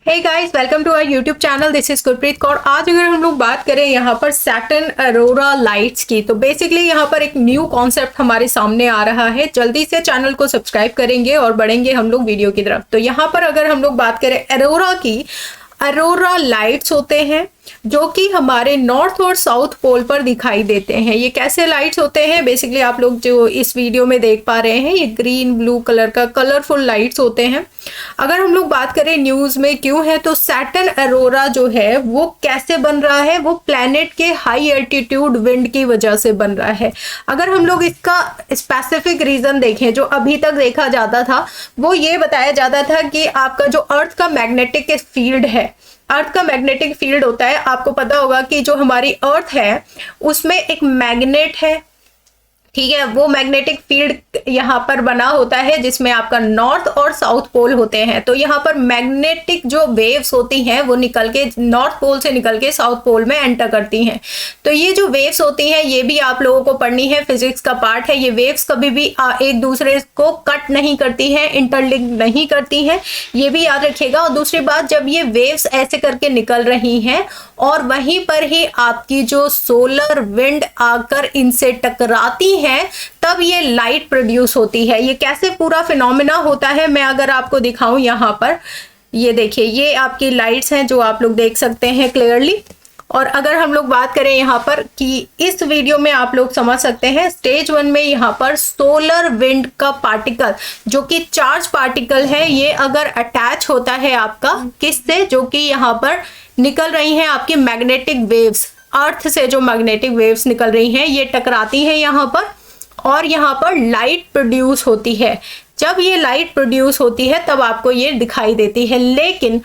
Hey guys, welcome to our YouTube channel. This is Gurpreet Kaur. आज अगर हम लोग बात करें यहाँ पर सैटर्न अरोरा लाइट्स की, तो बेसिकली यहाँ पर एक न्यू कॉन्सेप्ट हमारे सामने आ रहा है। जल्दी से चैनल को सब्सक्राइब करेंगे और बढ़ेंगे हम लोग वीडियो की तरफ। तो यहाँ पर अगर हम लोग बात करें अरोरा की, अरोरा लाइट्स होते हैं जो कि हमारे नॉर्थ और साउथ पोल पर दिखाई देते हैं। ये कैसे लाइट्स होते हैं, बेसिकली आप लोग जो इस वीडियो में देख पा रहे हैं, ये ग्रीन ब्लू कलर का कलरफुल लाइट्स होते हैं। अगर हम लोग बात करें न्यूज में क्यों है, तो सैटर्न अरोरा जो है वो कैसे बन रहा है, वो प्लैनेट के हाई एल्टीट्यूड विंड की वजह से बन रहा है। अगर हम लोग इसका स्पेसिफिक रीजन देखें, जो अभी तक देखा जाता था, वो ये बताया जाता था कि आपका जो अर्थ का मैग्नेटिक फील्ड है, अर्थ का मैग्नेटिक फील्ड होता है, आपको पता होगा कि जो हमारी अर्थ है उसमें एक मैग्नेट है, ठीक है। वो मैग्नेटिक फील्ड यहाँ पर बना होता है जिसमें आपका नॉर्थ और साउथ पोल होते हैं। तो यहाँ पर मैग्नेटिक जो वेव्स होती हैं वो निकल के नॉर्थ पोल से निकल के साउथ पोल में एंटर करती हैं। तो ये जो वेव्स होती हैं ये भी आप लोगों को पढ़नी है, फिजिक्स का पार्ट है। ये वेव्स कभी भी एक दूसरे को कट नहीं करती हैं, इंटरलिंक नहीं करती हैं, ये भी याद रखिएगा। और दूसरी बात, जब ये वेव्स ऐसे करके निकल रही हैं और वहीं पर ही आपकी जो सोलर विंड आकर इनसे टकराती है, तब ये लाइट प्रोड्यूस होती है। ये कैसे पूरा फिनोमेना होता है, मैं अगर आपको दिखाऊं यहाँ पर, ये देखिए, ये आपकी लाइट्स हैं जो आप लोग देख सकते हैं क्लियरली। और अगर हम लोग बात करें यहाँ पर कि इस वीडियो में आप लोग समझ सकते हैं, स्टेज 1 में यहाँ पर सोलर विंड का पार्टिकल जो कि चार्ज पार्टिकल है, ये अगर अटैच होता है आपका किससे, जो कि यहाँ पर निकल रही हैं आपकी मैग्नेटिक वेव्स, अर्थ से जो मैग्नेटिक वेव्स निकल रही हैं ये टकराती हैं यहाँ पर, और यहाँ पर लाइट प्रोड्यूस होती है। जब ये लाइट प्रोड्यूस होती है तब आपको ये दिखाई देती है। लेकिन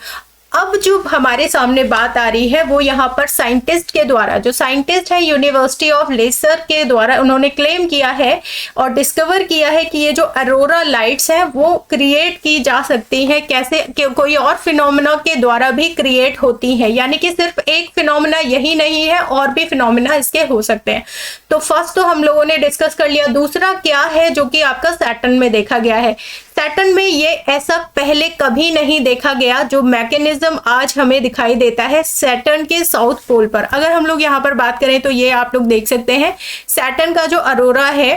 अब जो हमारे सामने बात आ रही है वो यहाँ पर साइंटिस्ट के द्वारा, जो साइंटिस्ट है यूनिवर्सिटी ऑफ लेसर के द्वारा, उन्होंने क्लेम किया है और डिस्कवर किया है कि ये जो अरोरा लाइट्स हैं वो क्रिएट की जा सकती हैं। कैसे, कि कोई और फिनोमेना के द्वारा भी क्रिएट होती है, यानी कि सिर्फ एक फिनोमेना यही नहीं है, और भी फिनोमेना इसके हो सकते हैं। तो फर्स्ट तो हम लोगों ने डिस्कस कर लिया। दूसरा क्या है जो कि आपका सैटर्न में देखा गया है। सैटर्न में ये ऐसा पहले कभी नहीं देखा गया जो मैकेनिज्म आज हमें दिखाई देता है सैटर्न के साउथ पोल पर। अगर हम लोग यहाँ पर बात करें तो ये आप लोग देख सकते हैं, सैटर्न का जो अरोरा है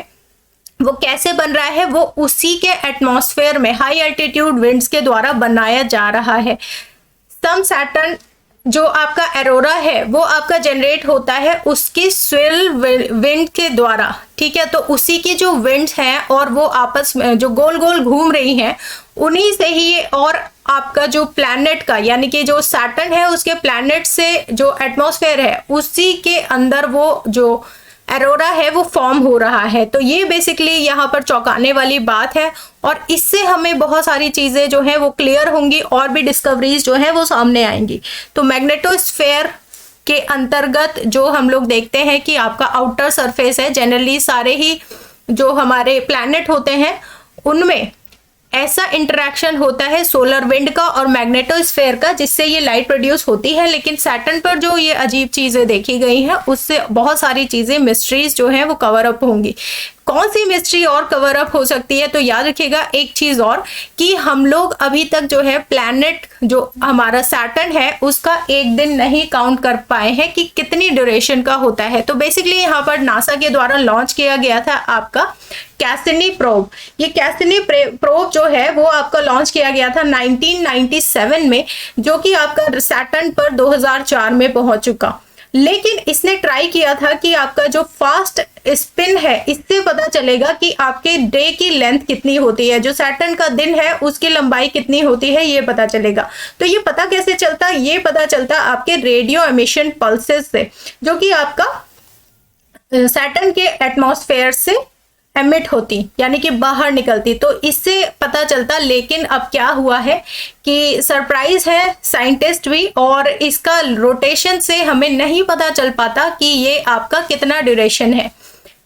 वो कैसे बन रहा है, वो उसी के एटमॉस्फेयर में हाई एल्टीट्यूड विंड्स के द्वारा बनाया जा रहा है। सम सैटर्न जो आपका अरोरा है वो आपका जनरेट होता है उसकी स्विर्ल विंड के द्वारा, ठीक है। तो उसी की जो विंड्स हैं और वो आपस में जो गोल गोल घूम रही हैं, उन्हीं से ही ये, और आपका जो प्लैनेट का, यानी कि जो सैटर्न है उसके प्लैनेट से जो एटमॉस्फेयर है उसी के अंदर वो जो अरोरा है वो फॉर्म हो रहा है। तो ये बेसिकली यहाँ पर चौंकाने वाली बात है, और इससे हमें बहुत सारी चीजें जो हैं वो क्लियर होंगी, और भी डिस्कवरीज जो हैं वो सामने आएंगी। तो मैग्नेटोस्फेयर के अंतर्गत जो हम लोग देखते हैं कि आपका आउटर सरफेस है, जनरली सारे ही जो हमारे प्लैनेट होते हैं उनमें ऐसा इंटरेक्शन होता है सोलर विंड का और मैग्नेटोस्फेयर का, जिससे ये लाइट प्रोड्यूस होती है। लेकिन सैटर्न पर जो ये अजीब चीजें देखी गई हैं उससे बहुत सारी चीजें, मिस्ट्रीज जो हैं वो कवर अप होंगी। कौन सी मिस्ट्री और कवर अप हो सकती है, तो याद रखिएगा एक चीज और, कि हम लोग अभी तक जो है प्लैनेट जो हमारा सैटर्न है उसका एक दिन नहीं काउंट कर पाए हैं कि कितनी ड्यूरेशन का होता है। तो बेसिकली यहाँ पर नासा के द्वारा लॉन्च किया गया था आपका कैसिनी प्रोब। ये कैसिनी प्रोब जो है वो आपका लॉन्च किया गया था 1997 में, जो कि आपका सैटर्न पर 2004 में पहुंच चुका। लेकिन इसने ट्राई किया था कि आपका जो फास्ट स्पिन है इससे पता चलेगा कि आपके डे की लेंथ कितनी होती है, जो सैटर्न का दिन है उसकी लंबाई कितनी होती है, ये पता चलेगा। तो ये पता कैसे चलता, ये पता चलता आपके रेडियो एमिशन पल्सेस से, जो कि आपका सैटर्न के एटमॉस्फेयर से एमिट होती, यानी कि बाहर निकलती, तो इससे पता चलता। लेकिन अब क्या हुआ है कि सरप्राइज है साइंटिस्ट भी, और इसका रोटेशन से हमें नहीं पता चल पाता कि ये आपका कितना ड्यूरेशन है,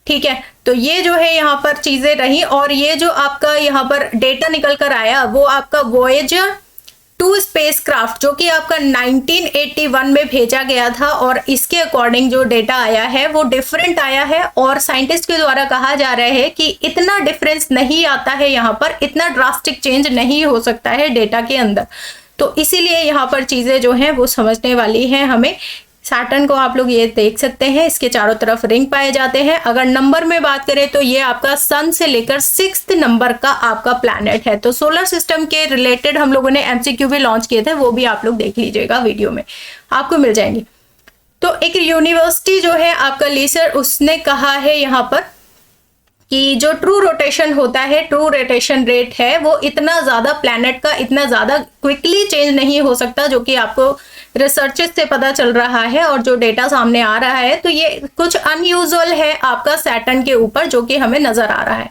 ठीक है। तो ये जो है यहाँ पर चीजें रही, और ये जो आपका यहाँ पर डेटा निकल कर आया वो आपका वोएजर 2 स्पेसक्राफ्ट, जो कि आपका 1981 में भेजा गया था, और इसके अकॉर्डिंग जो डेटा आया है वो डिफरेंट आया है। और साइंटिस्ट के द्वारा कहा जा रहा है कि इतना डिफरेंस नहीं आता है, यहाँ पर इतना ड्रास्टिक चेंज नहीं हो सकता है डेटा के अंदर। तो इसीलिए यहाँ पर चीज़ें जो हैं वो समझने वाली हैं हमें। सैटर्न को आप लोग ये देख सकते हैं, इसके चारों तरफ रिंग पाए जाते हैं। अगर नंबर में बात करें तो ये आपका सन से लेकर 6th नंबर का आपका प्लैनेट है। तो सोलर सिस्टम के रिलेटेड हम लोगों ने एमसीक्यू भी लॉन्च किए थे, वो भी आप लोग देख लीजिएगा, वीडियो में आपको मिल जाएंगे। तो एक यूनिवर्सिटी जो है आपका लीसर, उसने कहा है यहाँ पर कि जो ट्रू रोटेशन होता है, ट्रू रोटेशन रेट है, वो इतना ज़्यादा प्लैनेट का इतना ज़्यादा क्विकली चेंज नहीं हो सकता, जो कि आपको रिसर्चेस से पता चल रहा है और जो डेटा सामने आ रहा है। तो ये कुछ अनयूजुअल है आपका सैटर्न के ऊपर, जो कि हमें नज़र आ रहा है।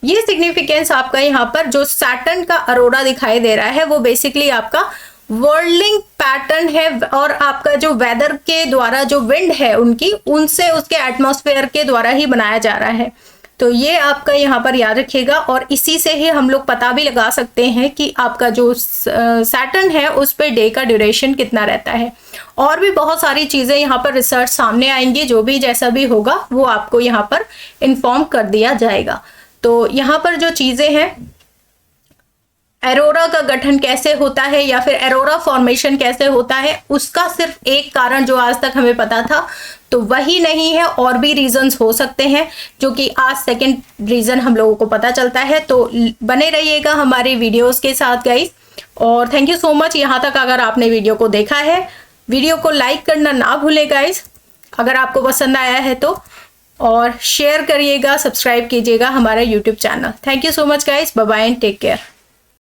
ये सिग्निफिकेंस आपका यहाँ पर जो सैटर्न का अरोरा दिखाई दे रहा है वो बेसिकली आपका वर्ल्डिंग पैटर्न है, और आपका जो वेदर के द्वारा जो विंड है उनकी, उनसे उसके एटमॉस्फेयर के द्वारा ही बनाया जा रहा है। तो ये आपका यहाँ पर याद रखिएगा, और इसी से ही हम लोग पता भी लगा सकते हैं कि आपका जो सैटर्न है उस पर डे का ड्यूरेशन कितना रहता है। और भी बहुत सारी चीज़ें यहाँ पर रिसर्च सामने आएंगी, जो भी जैसा भी होगा वो आपको यहाँ पर इन्फॉर्म कर दिया जाएगा। तो यहाँ पर जो चीज़ें हैं, एरोरा का गठन कैसे होता है या फिर एरोरा फॉर्मेशन कैसे होता है, उसका सिर्फ एक कारण जो आज तक हमें पता था तो वही नहीं है, और भी रीजंस हो सकते हैं, जो कि आज सेकंड रीजन हम लोगों को पता चलता है। तो बने रहिएगा हमारे वीडियोस के साथ गाइस, और थैंक यू सो मच यहाँ तक अगर आपने वीडियो को देखा है। वीडियो को लाइक करना ना भूलें गाइस अगर आपको पसंद आया है तो, और शेयर करिएगा, सब्सक्राइब कीजिएगा हमारा YouTube channel. Thank you so much guys, bye bye and take care.